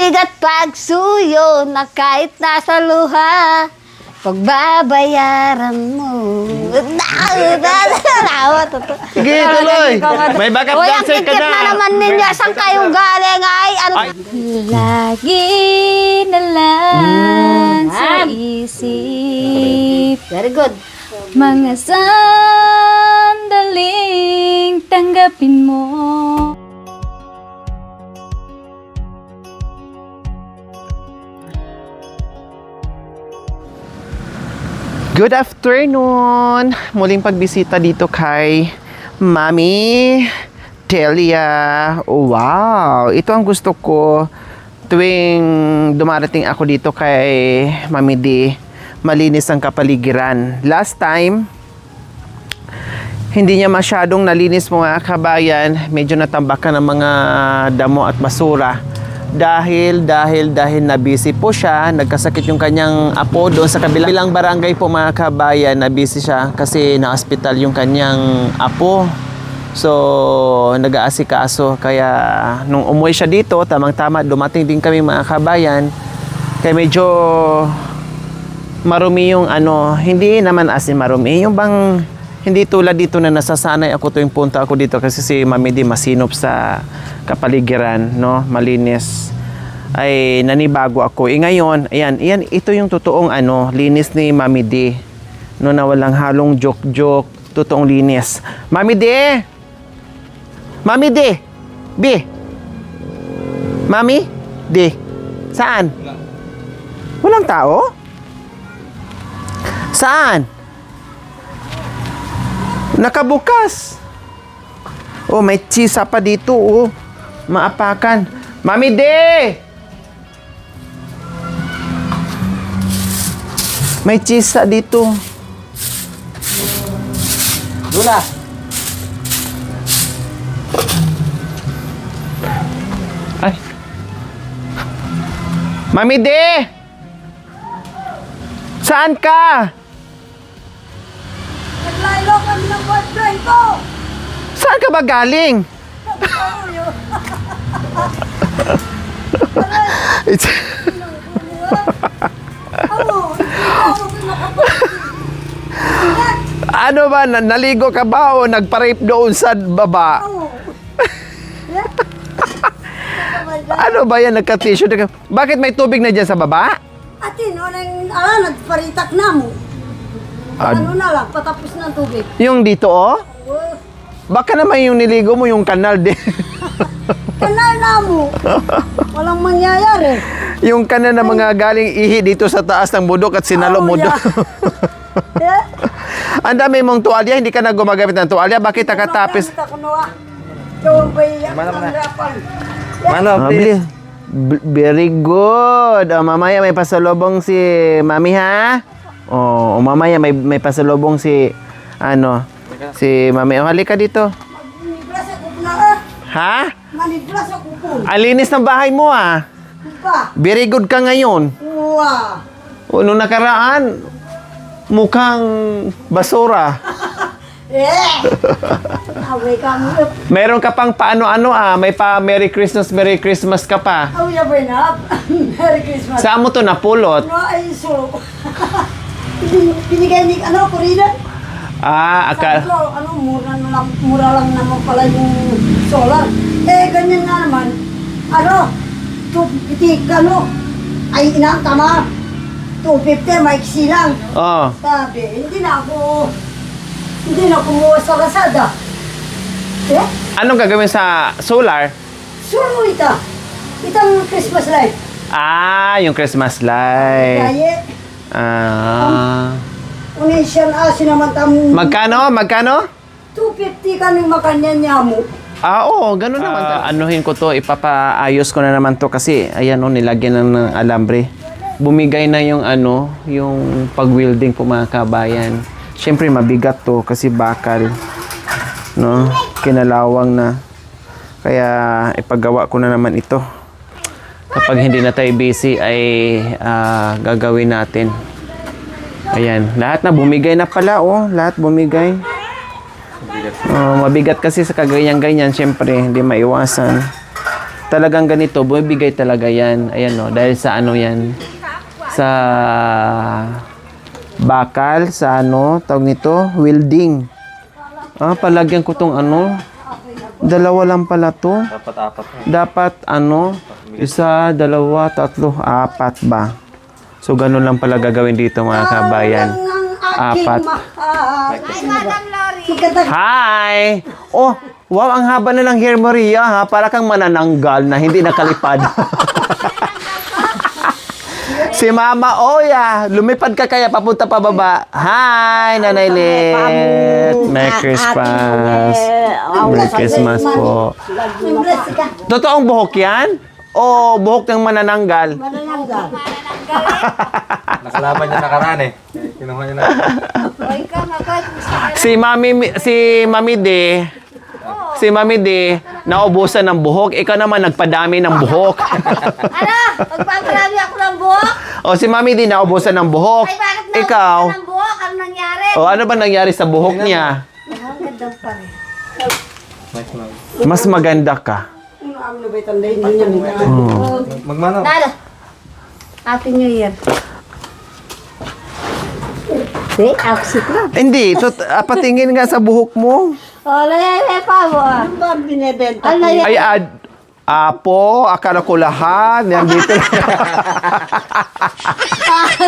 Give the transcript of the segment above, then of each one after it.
bigat pagsuyo na kahit nasa luha, pagbabayaran mo. Sige, tuloy. May backup Uy, ang dancer ka kikit na. na naman ninyo. Saan kayong galing ay? Ano? Lagi na lang sa isip Very good. mga sandaling tanggapin mo. Good afternoon! Muling pagbisita dito kay Mami Delia. Wow! Ito ang gusto ko tuwing dumarating ako dito kay Mami D. Malinis ang kapaligiran. Last time, hindi niya masyadong nalinis mga kabayan. Medyo natambakan ng mga damo at basura. Dahil na busy po siya, nagkasakit yung kanyang apo doon sa kabilang barangay po mga kabayan, na busy siya kasi na-hospital yung kanyang apo. So, nag-aasikaso. Kaya nung umuwi siya dito, tamang-tama, dumating din kami mga kabayan. Kaya medyo marumi yung hindi naman as in marumi, yung bang hindi tulad dito na nasasanay ako tuwing punta ako dito kasi si Mami D masinop sa kapaligiran, no? Malinis. Ay nanibago ako. Ngayon, ayan, ito yung totoong linis ni Mami D. No, na walang halong joke-joke, totoong linis. Mami D! Mami D! B! Mami D! Saan? Walang tao? Saan? Nakabukas. Oh, may chisa pa dito, oh. Maapakan. Mami D! May chisa dito. Dula. Ay. Mami D! Saan ka? Naglaylo kami ng boyfriend ko! Saan ka ba galing? Ano ba? Naligo ka ba o nagpa-rape doon sa baba? Ano ba yan? Nagka-tissue? Bakit may tubig na dyan sa baba? Ate, nagparitak na mo. Ano na lang, patapos ng tubig. Yung dito, oh? Baka naman yung niligo mo, yung kanal din. Kanal na mo. Walang mangyayari. Yung kanal na mga galing ihi dito sa taas ng budok at sinalo mo doon. Ang dami mong tuwalya, hindi ka na gumagamit ng tuwalya. Bakit nakatapis? Please. Very good. Mamaya may pasalubong si Mami, ha? Mamaya may pasalubong si si Mami. Halika dito. Maniblas ako na Ha? Maniblas ako po. Alinis ng bahay mo, ah. Pa. Very good ka ngayon. Wow. Nung nakaraan, mukhang basura. Away ka mo. Meron ka pang paano-ano, may pa Merry Christmas ka pa. Away ba na? Merry Christmas. Saan mo to napulot? Ay, so. Binigay ni, Korean? Akala. Mura lang naman pala yung solar. Ganyan nga naman. 250, ay tama. 250, maiksi lang. Oh. Sabi, hindi na ako kumuha sa Lazada. Anong gagawin sa solar? Suro itang Christmas light. Yung Christmas light. Kaya, unisyan naman Magkano? 250 kami makanya niya mo. Oo, ganun naman. Anuhin ko to, ipapaayos ko na naman to kasi ayan nilagyan ng alambre. Bumigay na yung yung pag-welding po mga kabayan. Siyempre mabigat to kasi bakal, no? Kinalawang na. Kaya ipagawa ko na naman ito. Kapag hindi na tayo busy ay gagawin natin. Ayan, lahat na bumigay na pala, lahat bumigay. Mabigat kasi sa kaganyan-ganyan, siyempre, hindi maiwasan. talagang ganito, bumibigay talaga yan. Ayan o, dahil sa ano yan, sa bakal, sa ano, tawag nito, welding. Palagyan ko tong ano, dalawa lang pala to. Dapat ano, isa, dalawa, tatlo, apat ba? So, ganun lang pala gagawin dito mga kabayan. Apat. Hi! Oh, wow, ang haba na ng hair mo, Ria, ha? Para kang manananggal na hindi nakalipad. Si Mama Oya, lumipad ka kaya papunta pa baba. Hi, Nanay Lit. Merry Christmas. Merry Christmas po. Totoong buhok yan? O buhok ng manananggal? Nakalaban niya nakaraan eh. Kinuha niya na. Si Mami D, naubusan ng buhok. Ikaw naman nagpadami ng buhok. Ano? Magpaparami ako ng buhok? O si Mami D, naubusan ng buhok. Ay, bakit Ikaw? ng buhok? Ano nangyari? O ano ba nangyari sa buhok niya? Ang ganda pa rin. Nice lang. Mas maganda ka. Magmano? Dada. Happy New Year. See? Aksik na. Hindi, patingin nga sa buhok mo. Lele pa mo. Ano ba binibenta? Ano yan? Ay, Apo, akala ko lahat. Yan dito lang.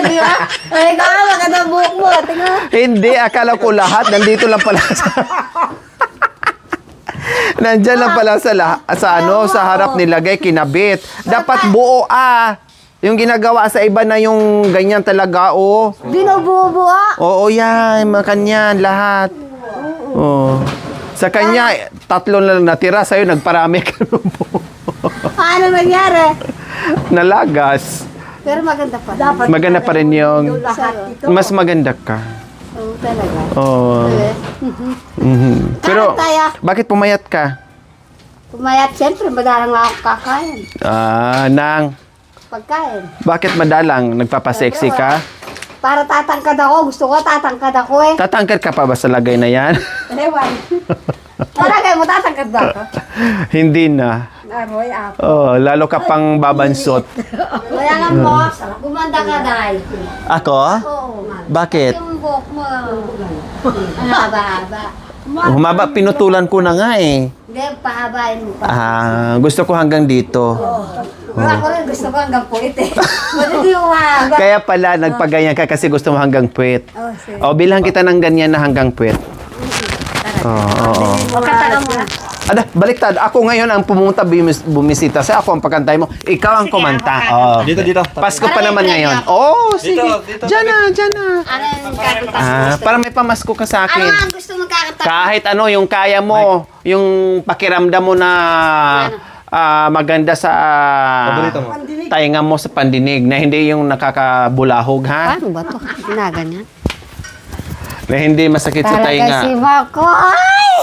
Di ba? Ay, kaya maganda buhok mo. Tingnan. Hindi, akala ko lahat. Nandito lang pala Nandyan lang pala sa harap nilagay, kinabit. Dapat buo Yung ginagawa sa iba na yung ganyan talaga, Binubuo. Oo, yan. Makanyan, lahat. Oo. Sa kanya, 3 lang natira. Sa'yo, nagparami ka ng buo. Ano nangyari? Nalagas. Pero maganda pa. Dapat Maganda pa rin yung... lahat ito. Mas maganda ka. Oo, talaga. Oo. Mhm. Pero, Tayo. bakit pumayat ka? Pumayat, siyempre, madalang ako kakain. Nang, Pagkain. bakit madalang? Nagpapasexy ka? Para tatangkad ako. Gusto ko tatangkad ako eh. Tatangkad ka pa ba sa lagay na yan? Ewan. Para kayo mo tatangkad ba ako? Hindi na. Aroy, apo. Lalo ka pang babansot. Kaya nga mo, gumanda ka dahil. Ako? Oo. Bakit? Yung buhok mo. Ang haba-haba. Humaba, pinutulan ko na nga eh. Hindi, pahabain mo pa. Gusto ko hanggang dito. Ako rin gusto ko hanggang puwit eh. Hindi yung mahaba. Kaya pala, nagpaganyan ka kasi gusto mo hanggang puwet. Oh, sige. Bilhan kita ng ganyan na hanggang puwet. Oo. Kataga mo na. Baliktad. Ako ngayon ang pumunta bumisita. Sa ako ang pagkantay mo. Ikaw ang kumanta. Dito. Pasko pa naman ngayon. Sige. Dito. Diyan na. Ano yung kakanta? Para may pamasko ka sa Ano akin. ang gusto mong kakanta? Kahit ano, yung kaya mo. Yung pakiramdam mo na maganda sa Paborito mo. tainga mo sa pandinig. Na hindi yung nakakabulahog, ha? Paano ba ito? Ginaganyan? Na hindi masakit sa tainga. Talaga si Marco. Ay!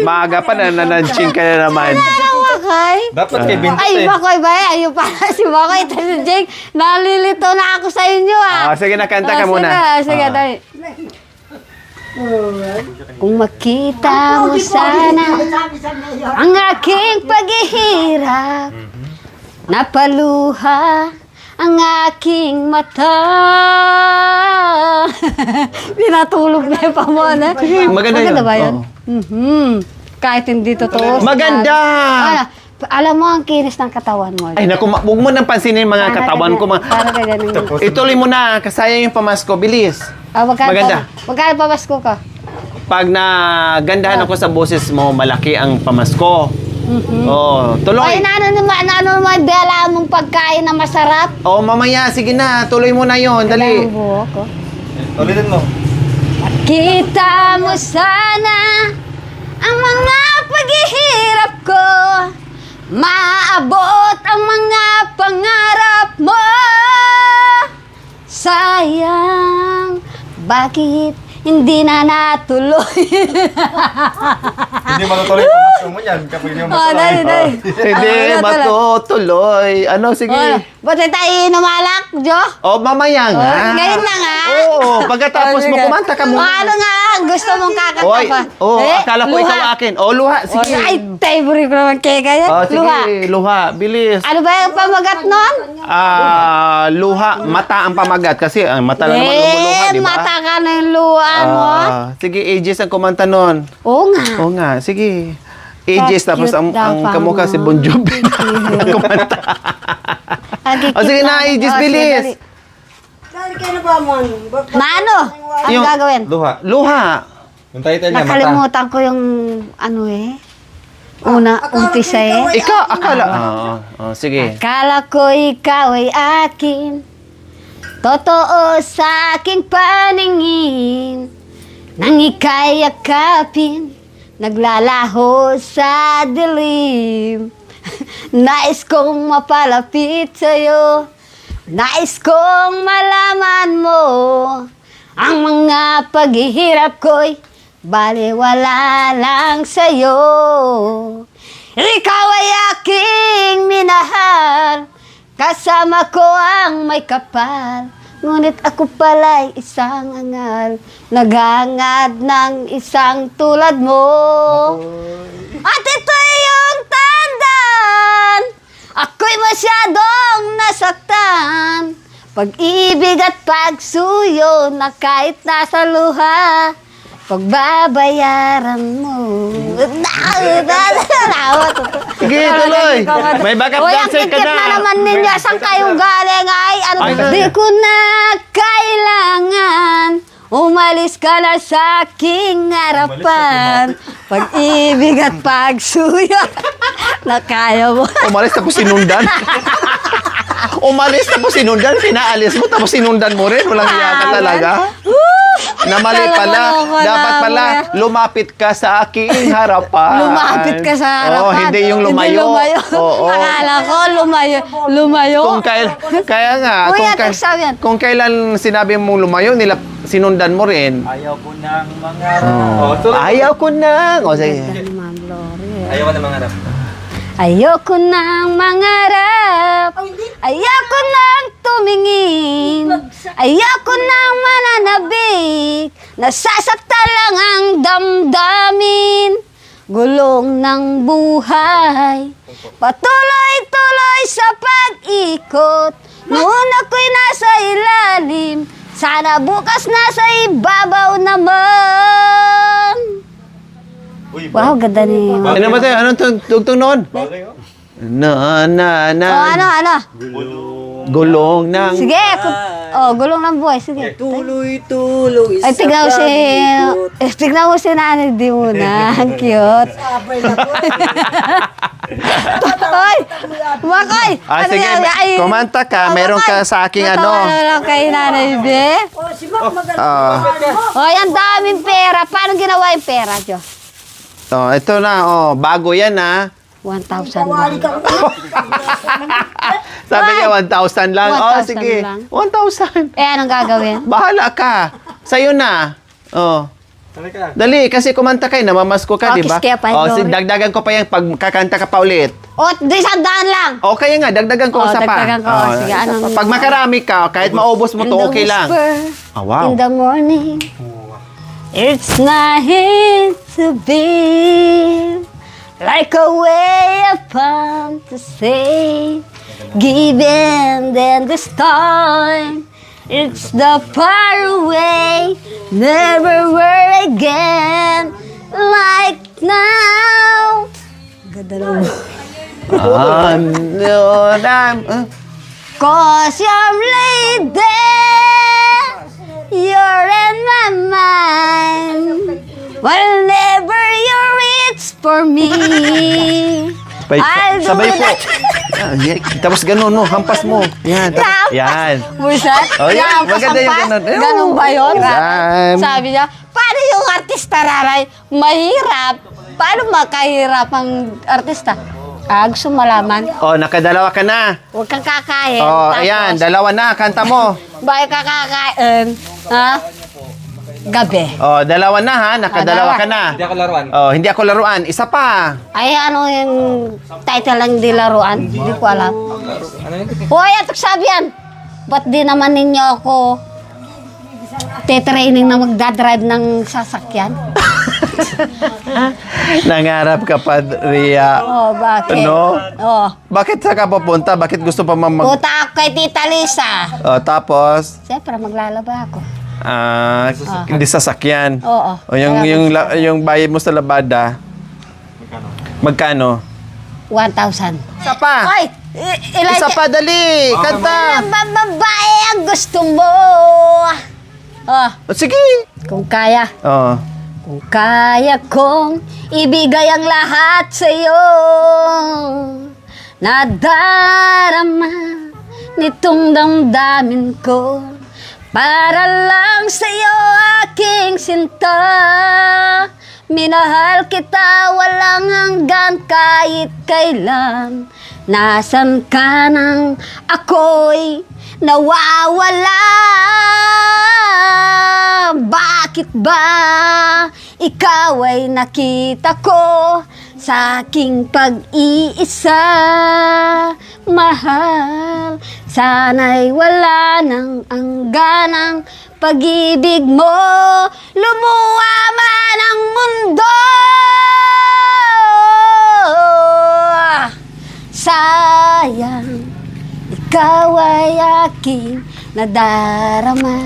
Maaga pa na nananching ka na naman. Wakay. Dapat kay Bintos Ay, eh. Makoy ba? Ayun pala si Makoy. Ito si Jake. Nalilito na ako sa inyo Sige na, kanta ka muna. Sige, dahil. Kung makita mo sana ang aking paghihirap, napaluha ang aking mata. Pinatulog na yung pamona. Maganda yun. ba yun? Oo. Kahit hindi totoo. Maganda! Alam mo ang kinis ng katawan mo. Ay, naku, huwag mo nang pansinin mga katawan ko. Para ka ganun. Ituloy mo na, kasaya yung pamasko. Bilis. Maganda. Magkano pamasko ka? Pag nagandahan ako sa boses mo, malaki ang pamasko. Tuloy. Ay, ano naman, dala mong pagkain na masarap? Mamaya, sige na. Tuloy mo na yon. Dali. Ang buhok ko. Ulitin mo. Kita mo sana ang mga paghihirap ko, maabot ang mga pangarap mo. Sayang, bakit hindi na natuloy. Hindi matutuloy kung mas mo yan. Kapag hindi mo Dali, matuloy. dali. Hindi matutuloy. Ano, sige. Ba't tayo numalak, Jo? O, mamaya nga. Ngayon na nga. Oo, pagkatapos mo, Sige. kumanta ka muna. Ano nga, gusto mong kakanta Oy, pa? akala ko ikaw akin. O, luha, sige. Ay, favorite ko naman kaya yan. O, sige, Luha. luha, bilis. Ano ba yung pamagat nun? Luha, mata ang pamagat kasi mata lang naman lumuluha, di ba? Mata ka na yung luhaan mo. Sige, Aegis ang kumanta nun. Oo nga. Oo nga, sige. Aegis, tapos ang kamukha si Bon Jovi. Kumanta. Sige na, Aegis, bilis. Dali kayo na ba mo? Na ano? Ano Yung- gagawin? Luha. Luha. Yung title niya, mata. Nakalimutan ko yung ano umpisa Ikaw, akala. Sige. Akala ko ikaw ay akin, totoo sa aking paningin. Nang ika'y yakapin, naglalaho sa dilim. Nais kong mapalapit sa'yo, nais kong malaman mo ang mga paghihirap ko'y baliwala lang sa'yo. Ikaw ay aking minahal, kasama ko ang may kapal. Ngunit ako pala'y isang angal, naghangad ng isang tulad mo. At ito yung tandaan, ako'y masyadong nasaktan. Pag-ibig at pagsuyo na kahit nasa luha, pagbabayaran mo. Sige, tuloy. May backup Uy, ang dancer ka kikit na. na naman ninyo. Saan kayong galing ay? Ano, Ay, di ko na kailangan. Umalis ka na sa aking harapan. Pag-ibig at pagsuyo na kaya mo. Umalis tapos sinundan. Umalis tapos sinundan. Pinaalis mo tapos sinundan mo rin. Walang hiya ka talaga. Namali pala. Dapat pala lumapit ka sa aking harapan. Lumapit ka sa harapan. Oo, hindi yung lumayo. Oo. Akala ko lumayo. Kaya nga, Uy, anong sabi yan? kung kailan sinabi mong lumayo, sinundan mo rin. Ayaw ko ng mga... Oh, tuloy. Ayaw ko nang. O, sige. Ayaw ko ng mga rap. Ayoko nang mangarap, ayoko nang tumingin, ayoko nang mananabik, nasasaktan lang ang damdamin. Gulong ng buhay, patuloy-tuloy sa pag-ikot. Noon ako'y nasa ilalim, sana bukas nasa ibabaw naman. Uy, Wow, ganda niya. Ano ba tayo? Anong tugtog noon? bagay oh. Ano? Gulong ng... Sige, gulong ng buhay. Sige. Tuloy-tuloy Ay, tignan mo si Nanay Di muna. Ang cute. Hoy! Makoy! Sige, kumanta ka. Meron ka sa aking ano. Ano kay Nanay Di? Hoy, ang daming pera. Paano ginawa yung pera, Jo? Ito na. Bago yan, ha. 1,000 lang. Sabi niya 1,000 lang. 1,000 Sige. lang. 1,000. Anong gagawin? Bahala ka. Sa'yo na. Halika. Dali, kasi kumanta kayo, namamasko ka, di ba? Kiss kaya pa, Glory. Dagdagan ko pa yan pag kakanta ka pa ulit. Di 100 lang. Okay nga, dagdagan ko isa pa. Dagdagan ko. Sige, anong... Pag makarami ka, kahit maubos mo to, okay lang. Wow. In the morning, it's nice to be like a way upon to say, given then this time, it's the far away, never were again like now. Ganda naman. Cause you're laid there, you're in my mind. Whenever you reach for me, I'll do Sabay po. that. Tapos ganun, no? Hampas mo. Yan. Yan. Buset. Oh, yan. Hampas Maganda yung hampas. ganun. Eh, Ganun ba yun? yan. Sabi niya, paano yung artista, Raray? Mahirap. Paano makahirap ang artista? Gusto malaman. Nakadalawa ka na. Huwag kang kakain. Ayan. Dalawa na. Kanta mo. Bakit kakakain? Ha? Gabi. Oh, dalawa na ha. Nakadalawa ka na. Hindi ako laruan. Oh, hindi ako laruan. Isa pa. Ay, ano yung title lang di laruan? Hindi ko alam. Ano yun? Hoy, atok sabi yan. Ba't di naman ninyo ako te-training na magdadrive ng sasakyan? Nangarap ka pa, Ria. Oh, bakit? Ano? Oh. Bakit sa ka pupunta? Bakit gusto pa Puta ako kay Tita Lisa. Oh, tapos, Siyempre, maglalaba ako. hindi sasakyan. Oo. O yung bayad mo sa labada, magkano? 1,000. Isa pa. Ay! Isa pa, dali. Kanta. Babae ang gusto mo. Oh, O, sige. kung kaya. Oh. Kung kaya kong ibigay ang lahat sa'yo, nadarama nitong damdamin ko, para lang sa'yo aking sinta. Minahal kita walang hanggan kahit kailan. Nasaan ka nang ako'y nawawala? Bakit ba ikaw ay nakita ko sa aking pag-iisa? Mahal, sana'y wala nang angganang pag-ibig mo, lumuwa man ang mundo. Sayang, ikaw ay aking nadarama.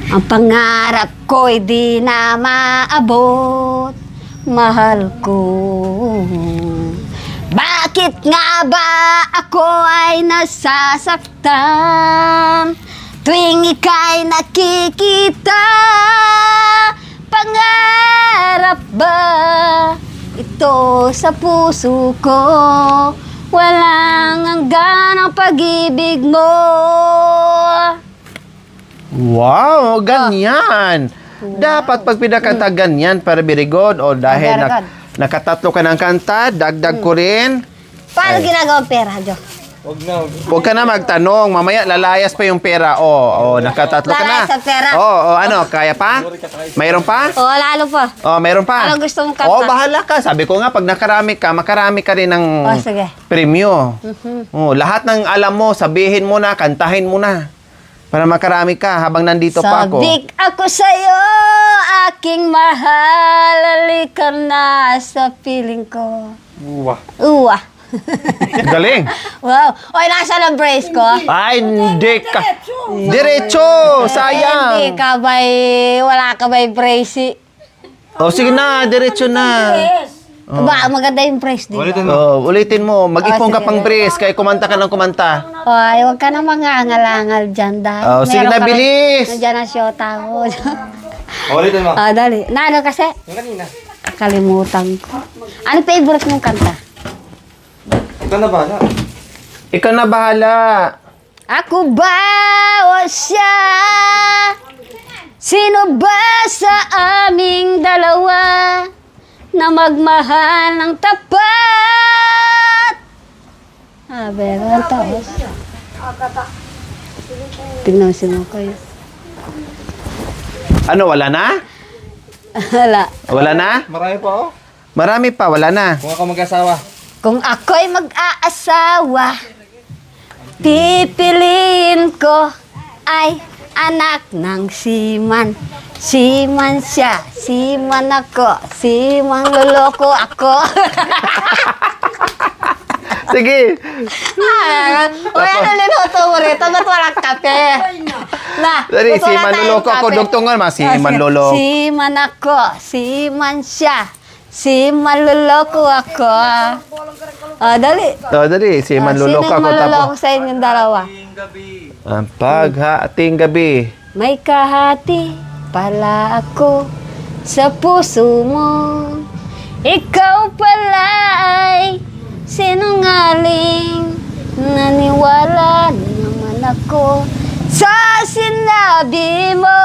Ang pangarap ko'y di na maabot, mahal ko. Bakit nga ba ako ay nasasaktan tuwing ika'y nakikita? Pangarap ba ito sa puso ko? Walang hanggan ang pag-ibig mo. Wow, ganyan. Dapat pag pinakanta ganyan para very good. O dahil Very good. nakatatlo ka ng kanta, dagdag ko rin. Paano ginagawang pera, Jo? Huwag na. Huwag ka na magtanong. Mamaya lalayas pa yung pera. Nakatatlo ka na. Lalayas ang pera? Ano, kaya pa? Mayroon pa? O, lalo pa. Mayroon pa? Ano gusto mong kanta? Bahala ka. Sabi ko nga, pag nakarami ka, makarami ka rin ng Sige. premyo. Lahat ng alam mo, sabihin mo na, kantahin mo na. Para makarami ka habang nandito pa ako. Sabik ako sa'yo, aking mahal. Halika na sa piling ko. Uwa. Uwa. Galing. Wow. Oy, nasa ang brace ko? Ay, hindi ka. Diretso. Sayang. Hindi ka ba'y, wala ka ba'y brace? Sige na, diretso na. Ba, maganda yung brace din. Ulitin mo. Ulitin mo. Mag-ipon ka sige. pang brace. Kaya kumanta ka ng kumanta. Oy, huwag ka na mangangal-angal dyan dahil. Sige na, meron ka rin- bilis. Nandiyan ang syota ko. Ulitin mo. Dali. Na, ano kasi? Yung kanina. Kakalimutan ko. Ano favorite mong kanta? Ikaw na ba? Ikaw na bahala. Ako ba o siya? Sino ba sa aming dalawa na magmahal ng tapat? Pero ang taos. Tingnan mo kayo. Ano, wala na? Wala. Wala na? Marami pa oh. Marami pa, wala na. Kung ako mag-asawa. Kung ako'y mag-aasawa, pipiliin ko ay anak ng siman. Siman siya, siman ako, siman loloko ako. Sige. Uy, ano niluto mo rito? Ba't walang kape? Na, Dari, ba't si wala tayong manluloko ako. kape? Dugtungan ma, si Ah, sige. manluloko. Siman ako, siman siya, siman loloko ako. Dali. Dali, si manluloko Sino ako. yung maluloko Tapos, sa inyong dalawa? ang paghating gabi. May kahati pala ako sa puso mo. Ikaw pala ay sinungaling. Naniwala naman ako sa sinabi mo.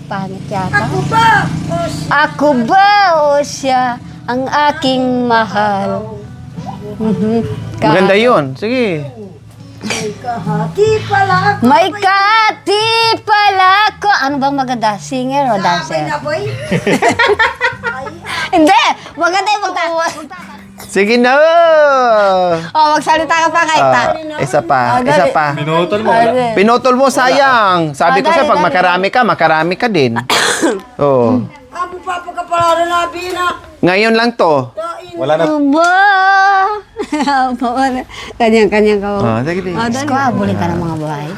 Pangit yata. Ako ba o siya ang aking mahal? Maganda yun. Sige. May kati pala ko. Ano bang maganda? Singer o dancer? Hindi! Maganda yung magtawa. Sige na! Oh, magsalita ka pa kahit ta. Isa pa, Oh, isa dali. pa. Pinutol mo. Dali. Pinutol mo, sayang. Sabi ko dali, sa'yo, pag dali. makarami ka din. Oo. Ngayon lang to. Wala na. Aba! Kanyang-kanyang ka. Sige din. Diyos ko, abulin ka ng mga babae.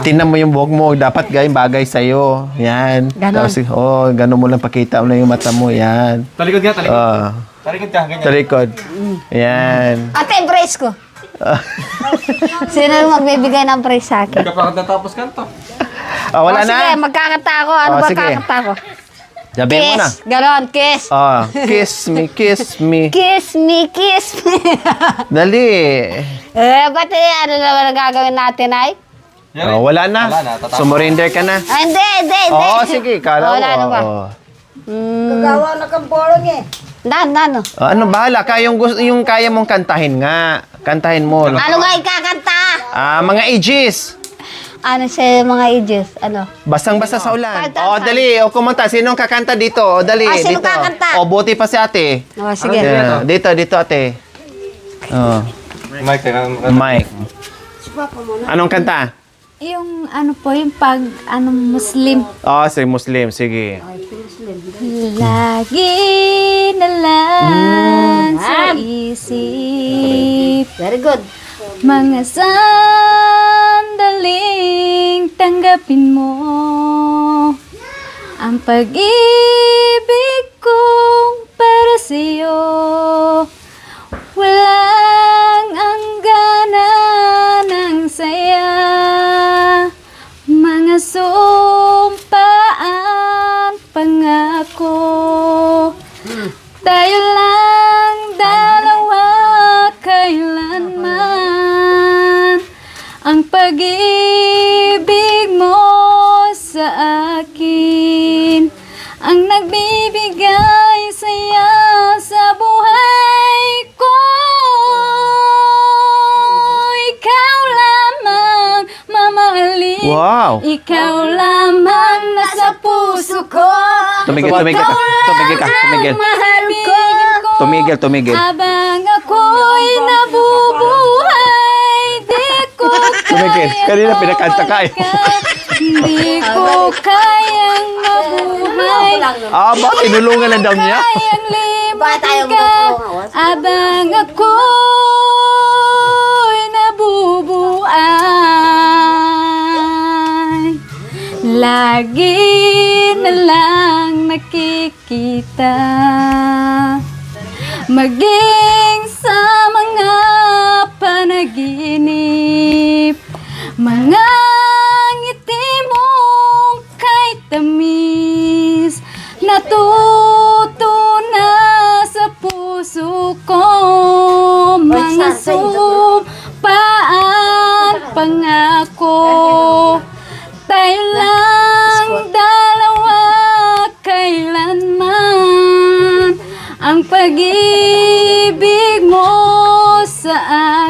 Tingnan mo yung buhok mo, dapat bagay sa'yo. Yan. Ganon. Tapos, ganon mo lang, pakita mo na yung mata mo. Yan. Talikod nga, talikod. Ah, Talikod ka, ganyan. sa likod. Yan. Ate, brace ko. Sino yung magbibigay ng brace sa akin? Kapag natapos ka to. Wala Sige, na. magkakanta ako. Ano Oh, ba sige. kakanta ko? Sabihin mo na. Kiss. Ganon, kiss. Kiss me, kiss me. Kiss me, kiss me. Dali. Ba't ano naman ang gagawin natin ay? Wala na. Wala na, tatapos. Sumurinder ka na. Hindi. Sige, kala Wala na ba? Gagawa na kang bolong eh. Ano? Ano, bahala ka. Yung kaya mong kantahin nga. Kantahin mo. Ano nga ikakanta? Mga ages. Ano siya mga ages? Ano? Basang-basa sa ulan. Kanta. Dali. Kumanta. Sinong kakanta dito? Dali. Sino dito. kakanta? Buti pa si ate. Sige. Yeah. Dito, ate. Mike, Mike. Anong kanta? Yung ano po, yung pag ano Muslim. Si Muslim. Sige. Lagi na lang sa isip Very good. mga sandaling tanggapin mo ang pag-ibig kong para sa'yo. Walang hangganan ng saya, mga sumpaan, pangako. Tayo lang dalawa kailanman, ang pag-ibig mo sa akin ang nagbibigay saya sa buhay ko. Ikaw lamang mamahalin, Wow. ikaw lamang nasa puso ko. Tumigil ka. Mahalin ko. Tumigil. Habang ako'y nabubuhay, di ko Tumigil. Kanina kayang pinakanta ka eh. mawalika. Di ko kayang mabuhay. Tinulungan na daw niya. Kayang Ba tayo limutin ka. Habang ako'y nabubuhay, lagi na lang nakikita, maging sa mga panaginip, mga ngiti mong kahit tamis, natutuna sa puso ko, mga sumpaan, pangako. Tayo lang dalawa kailanman, ang pag-ibig mo sa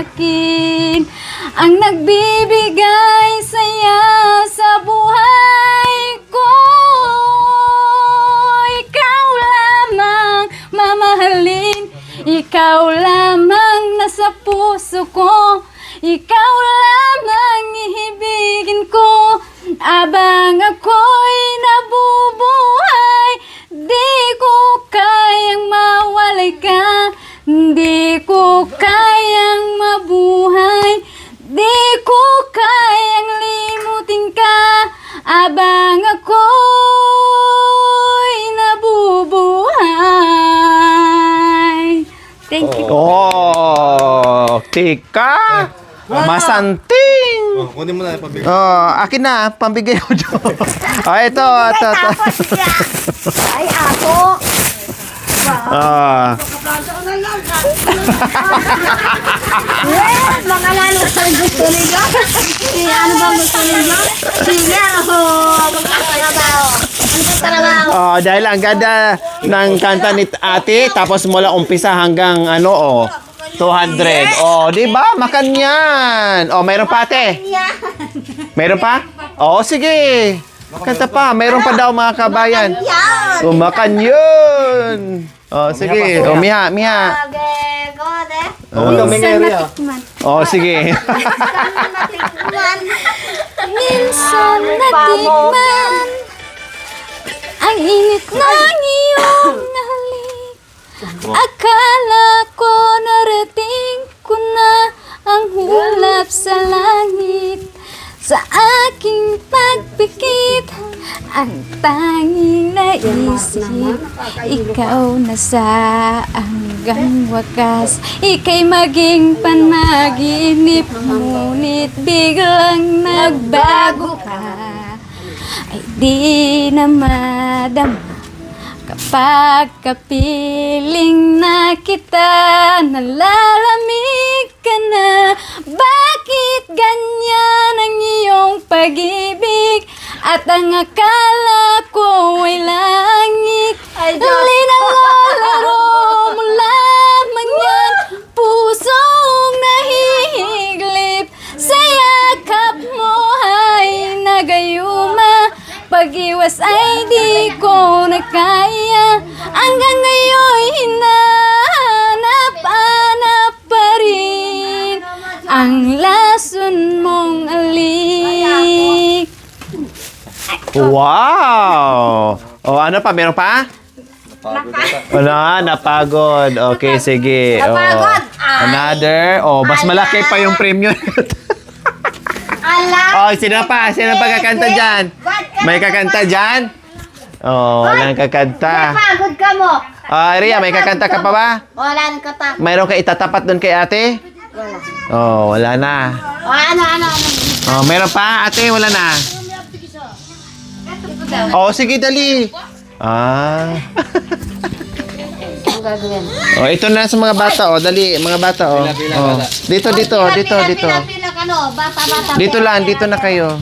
akin ang nagbibigay saya sa buhay ko. Ikaw lamang mamahalin, ikaw lamang nasa puso ko, ikaw lamang ihibigin ko. Abang ako'y nabubuhay, di ko kayang mawalay ka, di ko kayang mabuhay, di ko kayang limutin ka. Abang ako'y nabubuhay. Thank you. Tika. Masanting. kunin mo na yung pabigay. Akin na. Pambigay ko dyan. Ito. Ay, ako. Mga lalo sa gusto nila. Ano ba gusto nila? Sige, Dahil ang ganda ng kanta ni ate, tapos mula umpisa hanggang 200. Oh, di ba? Makan yan. Oh, mayroon pa ate. Mayroon pa? Oh, sige. Kanta pa. Mayroon pa daw mga kabayan. Oh, makan yun. Oh, sige. Oh, Miha. Oo, kami nga area. Oh, sige. Minsan natikman ang init ng iyong halik. Akala ko narating ko na ang hulap sa langit. Sa aking pagpikit, ang tanging naisip, ikaw na sa hanggang wakas. Ika'y maging panaginip, ngunit biglang nagbago ka. Ay di na madama kapag kapiling na kita, nalalamig ka na. Bakit ganyan ang iyong pag-ibig? At ang akala ko ay langit. Linalaro mo lamang yan, pusong nahihiglip. Sa yakap mo ay nagayuma, pag-iwas ay di ko na kaya. Hanggang ngayon hinahanap-hanap pa rin ang lason mong alik. Wow! Oh, ano pa? Meron pa? Wala, napagod. Okay, sige. Napagod? Oh, another. Oh, mas malaki pa yung premium. Oh, sino pa? Sino pa kakanta dyan? May kakanta dyan? Oh, walang kakanta. Pagod ka mo. Ria, may kakanta ka pa ba? Wala nang kata. Mayroon ka itatapat doon kay ate? Wala. Oh, wala na. O ano. Oh, meron pa? Ate, wala na. Oh, sige, dali. Ah. Ang gagawin. Oh, ito na sa mga bata, oh. Dali, mga bata, oh. Oh. Dito. Pila ka no, bata. Dito lang, dito na kayo.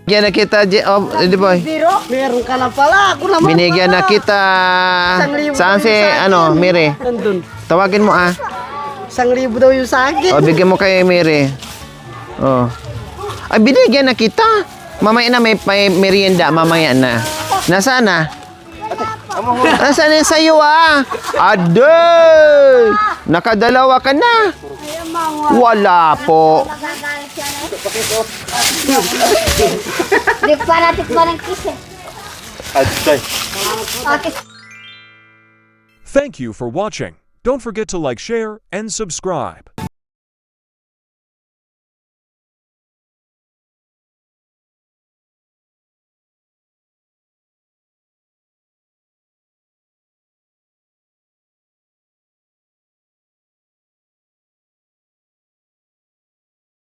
Binigyan na kita, di boy. Biro? Meron ka na pala. Ako naman. Binigyan na kita. Saan si, Miri? Nandun. Tawagin mo, 1,000 daw yung sa akin. O, bigyan mo kay Miri. Oh. Ay, binigyan na kita. Mamaya na, may merienda. Mamaya na. Nasaan na? Nasaan na sa'yo, Aday! Nakadalawa ka na. Wala po. Di pa natin pa ng kiss eh. Thank you for watching. Don't forget to like, share, and subscribe.